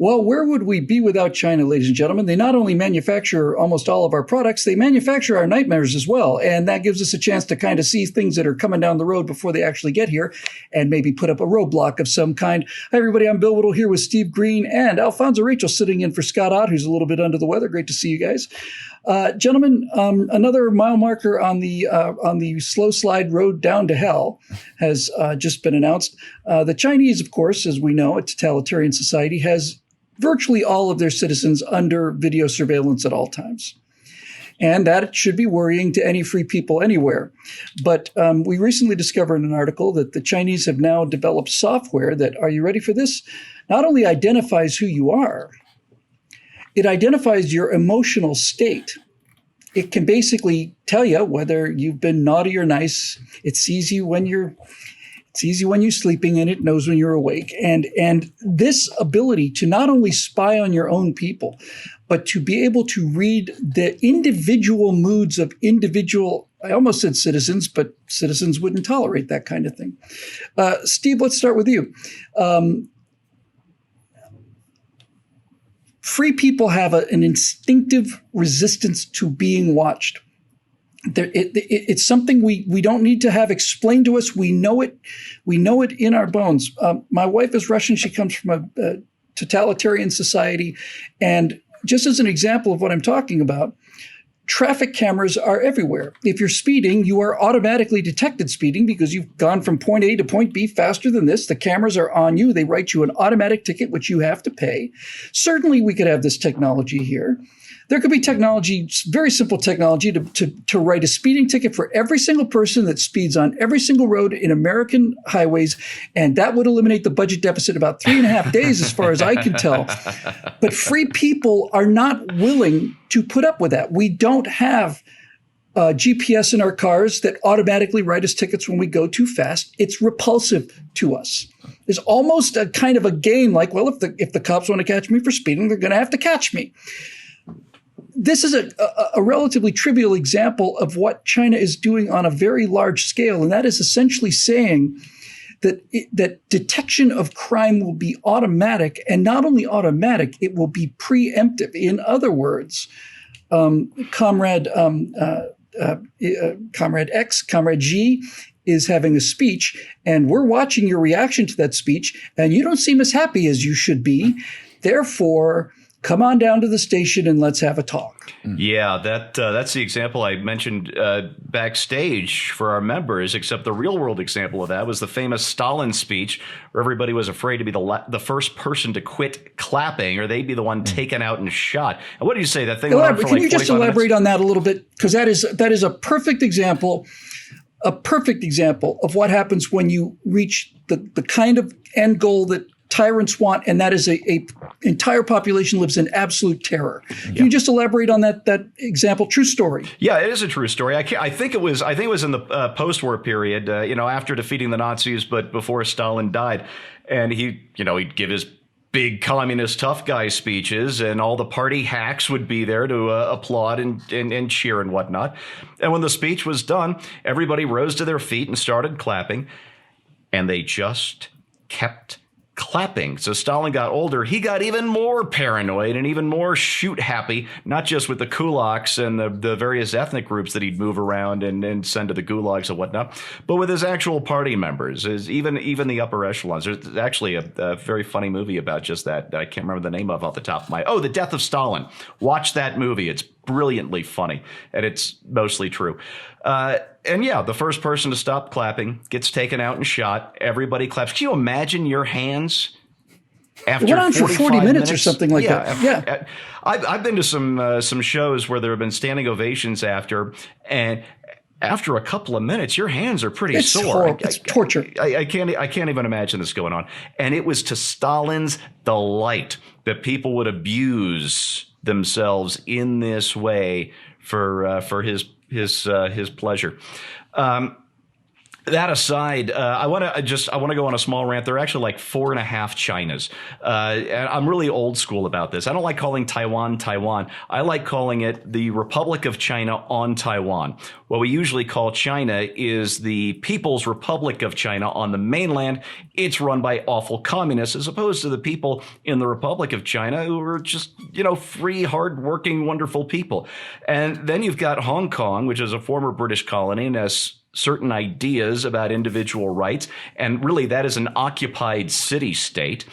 Well, where would we be without China, ladies and gentlemen? They not only manufacture almost all of our products, they manufacture our nightmares as well. And that gives us a chance to kind of see things that are coming down the road before they actually get here and maybe put up a roadblock of some kind. Hi, everybody. I'm Bill Whittle here with Steve Green and Alfonso Rachel sitting in for Scott Ott, who's a little bit under the weather. Great to see you guys. Gentlemen, another mile marker on the slow slide road down to hell has just been announced. The Chinese, of course, as we know, a totalitarian society, has virtually all of their citizens under video surveillance at all times. And that should be worrying to any free people anywhere. But we recently discovered in an article that the Chinese have now developed software that, are you ready for this? Not only identifies who you are, it identifies your emotional state. It can basically tell you whether you've been naughty or nice. It sees you when you're sleeping, and it knows when you're awake. And this ability to not only spy on your own people, but to be able to read the individual moods of individual, I almost said citizens, but citizens wouldn't tolerate that kind of thing. Steve, let's start with you. Free people have an instinctive resistance to being watched. It's something we don't need to have explained to us. We know it. We know it in our bones. My wife is Russian. She comes from a totalitarian society. And just as an example of what I'm talking about, traffic cameras are everywhere. If you're speeding, you are automatically detected speeding because you've gone from point A to point B faster than this. The cameras are on you. They write you an automatic ticket, which you have to pay. Certainly, we could have this technology here. There could be technology, very simple technology, to write a speeding ticket for every single person that speeds on every single road in American highways, and that would eliminate the budget deficit about 3.5 days, as far as I can tell. But free people are not willing to put up with that. We don't have GPS in our cars that automatically write us tickets when we go too fast. It's repulsive to us. It's almost a kind of a game like, well, if the cops want to catch me for speeding, they're going to have to catch me. This is a relatively trivial example of what China is doing on a very large scale, and that is essentially saying that detection of crime will be automatic, and not only automatic, it will be preemptive. In other words, Comrade X, Comrade G, is having a speech, and we're watching your reaction to that speech, and you don't seem as happy as you should be. Therefore, come on down to the station and let's have a talk. Yeah, that's the example I mentioned backstage for our members, except the real world example of that was the famous Stalin speech, where everybody was afraid to be the first person to quit clapping, or they'd be the one taken out and shot. And what do you say? That thing went on for like 45 minutes? Can you just elaborate on that a little bit? Because that is a perfect example of what happens when you reach the kind of end goal that tyrants want, and that is a entire population lives in absolute terror. Can you just elaborate on that example? True story. Yeah, it is a true story. I think it was in the post-war period, after defeating the Nazis, but before Stalin died, and he'd give his big communist tough guy speeches, and all the party hacks would be there to applaud and cheer and whatnot. And when the speech was done, everybody rose to their feet and started clapping, and they just kept clapping. So Stalin got older. He got even more paranoid and even more shoot happy, not just with the kulaks and the various ethnic groups that he'd move around and send to the gulags and whatnot, but with his actual party members, even the upper echelons. There's actually a very funny movie about just that. I can't remember the name off the top of my... The Death of Stalin. Watch that movie. It's brilliantly funny, and it's mostly true. And yeah, the first person to stop clapping gets taken out and shot. Everybody claps. Can you imagine your hands after it went on for 40 minutes or something like that? Yeah. I've been to some shows where there have been standing ovations after, and after a couple of minutes, your hands are pretty sore. It's torture. I can't even imagine this going on. And it was to Stalin's delight that people would abuse themselves in this way for his pleasure. That aside, I want to go on a small rant. There are actually like 4.5 Chinas. And I'm really old school about this. I don't like calling Taiwan Taiwan. I like calling it the Republic of China on Taiwan. What we usually call China is the People's Republic of China on the mainland. It's run by awful communists, as opposed to the people in the Republic of China who are just, free, hardworking, wonderful people. And then you've got Hong Kong, which is a former British colony and has certain ideas about individual rights, and really that is an occupied city-state.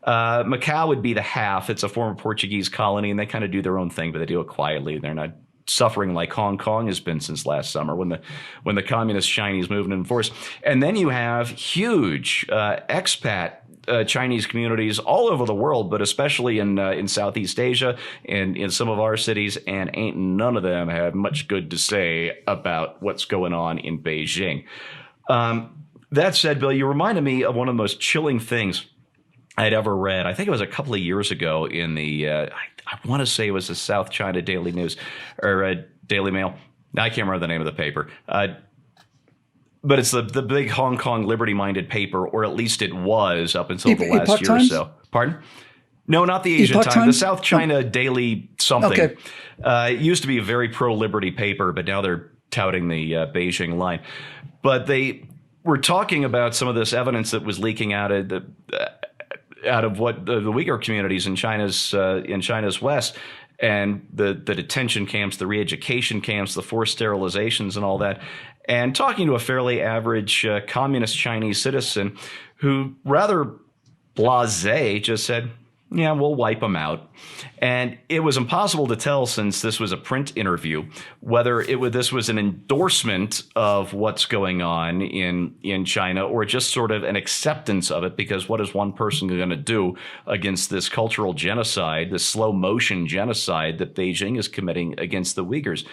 Macau would be the half. It's a former Portuguese colony, and they kind of do their own thing, but they do it quietly. They're not suffering like Hong Kong has been since last summer when the communist Chinese movement in force. And then you have huge expat Chinese communities all over the world, but especially in Southeast Asia and in some of our cities, and ain't none of them have much good to say about what's going on in Beijing. That said, Bill, you reminded me of one of the most chilling things I'd ever read. I think it was a couple of years ago in the, I want to say it was the South China Daily News or Daily Mail. I can't remember the name of the paper. But it's the big Hong Kong liberty-minded paper, or at least it was up until the last Epoch year Times? or so. Pardon? No, not the Asia Epoch Times. Times? The South China Daily something. Okay. It used to be a very pro-liberty paper, but now they're touting the Beijing line. But they were talking about some of this evidence that was leaking out of what the Uyghur communities in China's West, and the detention camps, the re-education camps, the forced sterilizations and all that. And talking to a fairly average communist Chinese citizen who rather blasé just said, yeah, we'll wipe them out. And it was impossible to tell, since this was a print interview, whether this was an endorsement of what's going on in China, or just sort of an acceptance of it, because what is one person going to do against this cultural genocide, this slow motion genocide that Beijing is committing against the Uyghurs?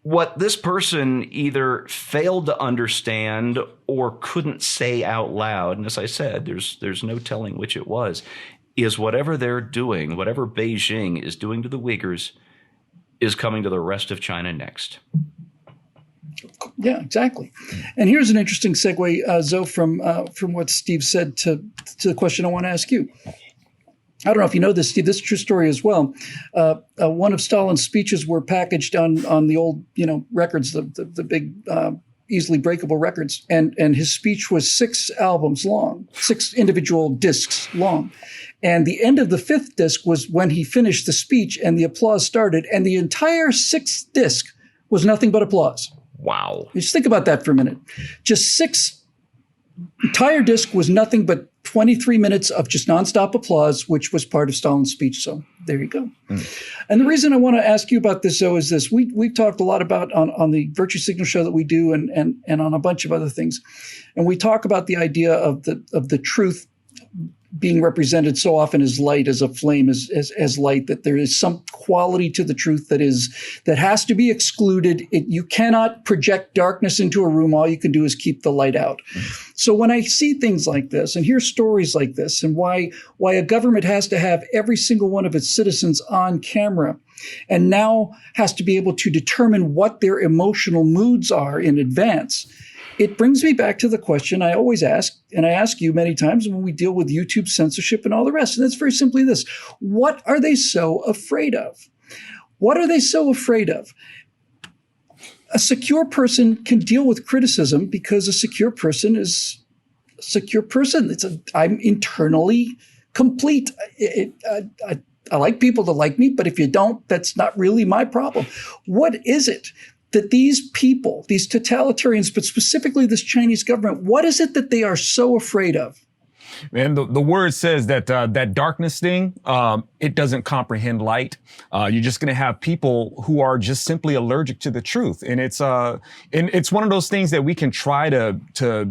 What this person either failed to understand or couldn't say out loud, and as I said, there's no telling which it was, is whatever they're doing, whatever Beijing is doing to the Uyghurs, is coming to the rest of China next. Yeah, exactly. And here's an interesting segue, Zoe, from what Steve said to the question I want to ask you. I don't know if you know this, Steve. This is a true story as well. One of Stalin's speeches were packaged on the old, records, the big, easily breakable records, and his speech was 6 albums long, 6 individual discs long. And the end of the 5th disc was when he finished the speech, and the applause started, and the entire 6th disc was nothing but applause. Wow! Just think about that for a minute. Just 6 entire disc was nothing but 23 minutes of just nonstop applause, which was part of Stalin's speech. So there you go. And the reason I want to ask you about this, though, is this. We've talked a lot about on the Virtue Signal show that we do, and on a bunch of other things. And we talk about the idea of the truth being represented so often as light, as a flame, as light, that there is some quality to the truth that has to be excluded. You cannot project darkness into a room. All you can do is keep the light out. So when I see things like this and hear stories like this, and why a government has to have every single one of its citizens on camera, and now has to be able to determine what their emotional moods are in advance, it brings me back to the question I always ask, and I ask you many times when we deal with YouTube censorship and all the rest. And that's very simply this. What are they so afraid of? What are they so afraid of? A secure person can deal with criticism because a secure person is a secure person. I'm internally complete. I like people to like me, but if you don't, that's not really my problem. What is it that these people, these totalitarians, but specifically this Chinese government, what is it that they are so afraid of? And the word says that that darkness thing, it doesn't comprehend light. You're just going to have people who are just simply allergic to the truth. And it's one of those things that we can try to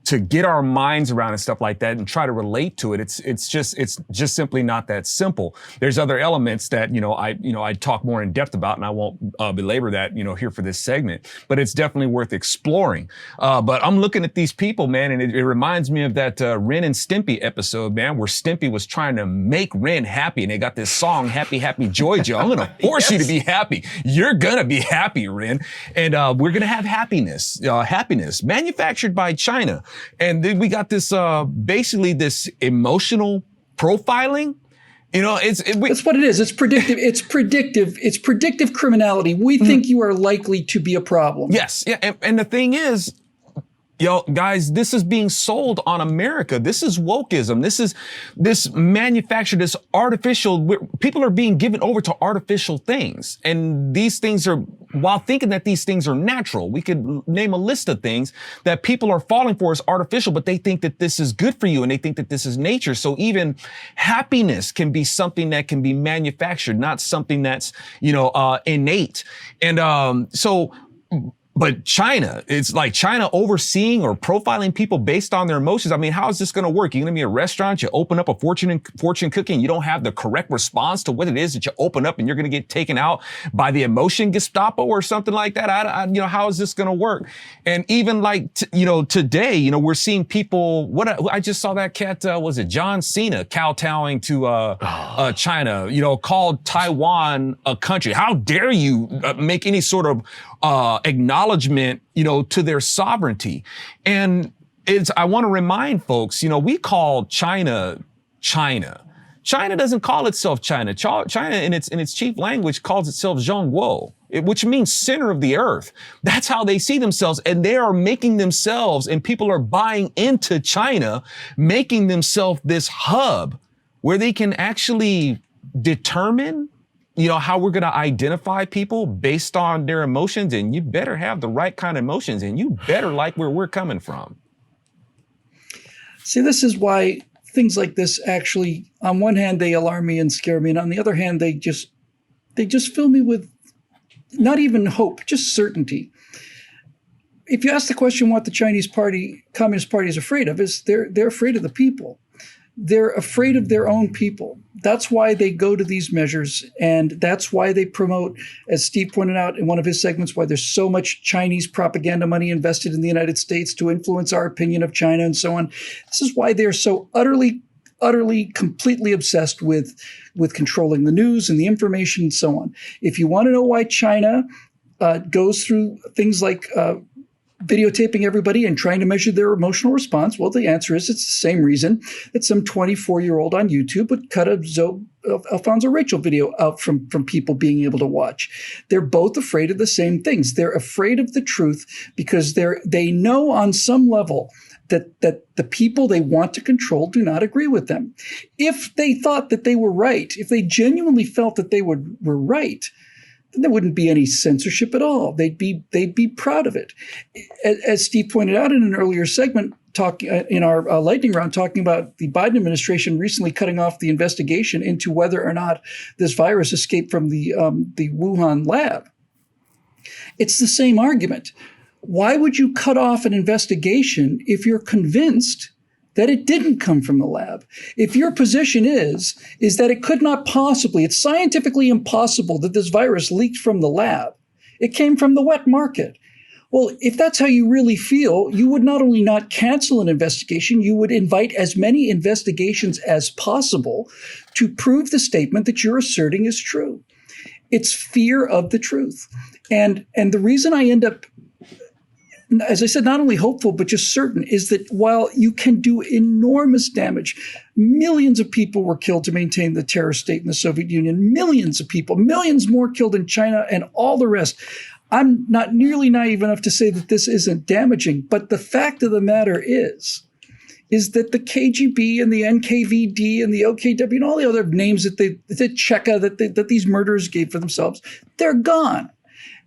to get our minds around and stuff like that and try to relate to it, it's just simply not that simple. There's other elements that, I talk more in depth about, and I won't belabor that, here for this segment, but it's definitely worth exploring. But I'm looking at these people, man, and it reminds me of that Ren and Stimpy episode, man, where Stimpy was trying to make Ren happy, and they got this song, Happy, Happy, Joy, Joy. I'm going to force you to be happy. You're going to be happy, Ren. And we're going to have happiness manufactured by China. And then we got this, basically this emotional profiling. That's what it is. It's predictive. It's predictive. It's predictive criminality. We think you are likely to be a problem. Yes. Yeah. And the thing is, guys, this is being sold on America. This is wokeism. This manufactured, this artificial, people are being given over to artificial things. And these things are, while thinking that these things are natural, we could name a list of things that people are falling for as artificial, but they think that this is good for you and they think that this is nature. So even happiness can be something that can be manufactured, not something that's, innate. And, but China, it's like China overseeing or profiling people based on their emotions. I mean, how is this going to work? You're going to be a restaurant, you open up a fortune cookie, you don't have the correct response to what it is that you open up, and you're going to get taken out by the emotion Gestapo or something like that. How is this going to work? And even like, today, we're seeing people, I just saw that cat, was it John Cena kowtowing to China, called Taiwan a country. How dare you make any sort of acknowledgement, to their sovereignty. And I want to remind folks, we call China, China. China doesn't call itself China. China in its chief language calls itself Zhongguo, which means center of the earth. That's how they see themselves. And they are making themselves, and people are buying into China, making themselves this hub where they can actually determine how we're going to identify people based on their emotions. And you better have the right kind of emotions, and you better like where we're coming from. See, this is why things like this actually, on one hand, they alarm me and scare me. And on the other hand, they just fill me with not even hope, just certainty. If you ask the question what the Communist Party is afraid of, is they're afraid of the people. They're afraid of their own people. That's why they go to these measures. And that's why they promote, as Steve pointed out in one of his segments, why there's so much Chinese propaganda money invested in the United States to influence our opinion of China and so on. This is why they're so utterly, completely obsessed with controlling the news and the information and so on. If you want to know why China goes through things like videotaping everybody and trying to measure their emotional response, well, the answer is it's the same reason that some 24-year-old on YouTube would cut a Alfonso Rachel video out from people being able to watch. They're both afraid of the same things. They're afraid of the truth because they know on some level that the people they want to control do not agree with them. If they thought that they were right, if they genuinely felt that they were right, then there wouldn't be any censorship at all. They'd be proud of it. As Steve pointed out in an earlier segment, in our lightning round, talking about the Biden administration recently cutting off the investigation into whether or not this virus escaped from the Wuhan lab. It's the same argument. Why would you cut off an investigation if you're convinced that it didn't come from the lab? If your position is that it could not possibly, it's scientifically impossible that this virus leaked from the lab, it came from the wet market. Well, if that's how you really feel, you would not only not cancel an investigation, you would invite as many investigations as possible to prove the statement that you're asserting is true. It's fear of the truth. And the reason I end up, as I said, not only hopeful, but just certain, is that while you can do enormous damage, millions of people were killed to maintain the terror state in the Soviet Union, millions of people, millions more killed in China and all the rest. I'm not nearly naive enough to say that this isn't damaging, but the fact of the matter is that the KGB and the NKVD and the OKW and all the other names that the Cheka that these murderers gave for themselves, they're gone.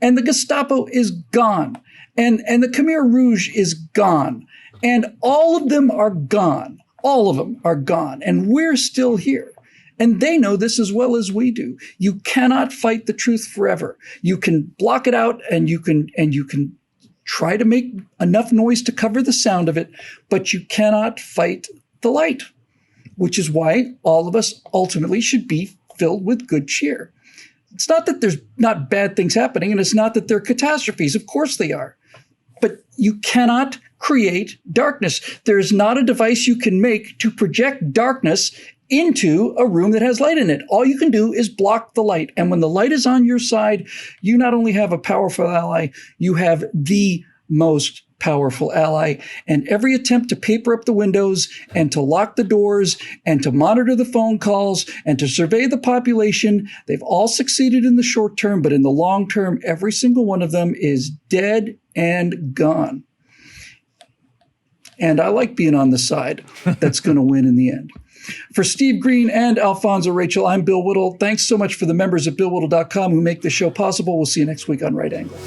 And the Gestapo is gone. And the Khmer Rouge is gone. And all of them are gone. All of them are gone. And we're still here. And they know this as well as we do. You cannot fight the truth forever. You can block it out and you can try to make enough noise to cover the sound of it, but you cannot fight the light, which is why all of us ultimately should be filled with good cheer. It's not that there's not bad things happening, and it's not that they're catastrophes. Of course they are. But you cannot create darkness. There is not a device you can make to project darkness into a room that has light in it. All you can do is block the light. And when the light is on your side, you not only have a powerful ally, you have the most powerful ally. And every attempt to paper up the windows and to lock the doors and to monitor the phone calls and to survey the population, they've all succeeded in the short term, but in the long term, every single one of them is dead and gone. And I like being on the side that's going to win in the end. For Steve Green and Alfonso Rachel, I'm Bill Whittle. Thanks so much for the members at BillWhittle.com who make this show possible. We'll see you next week on Right Angle.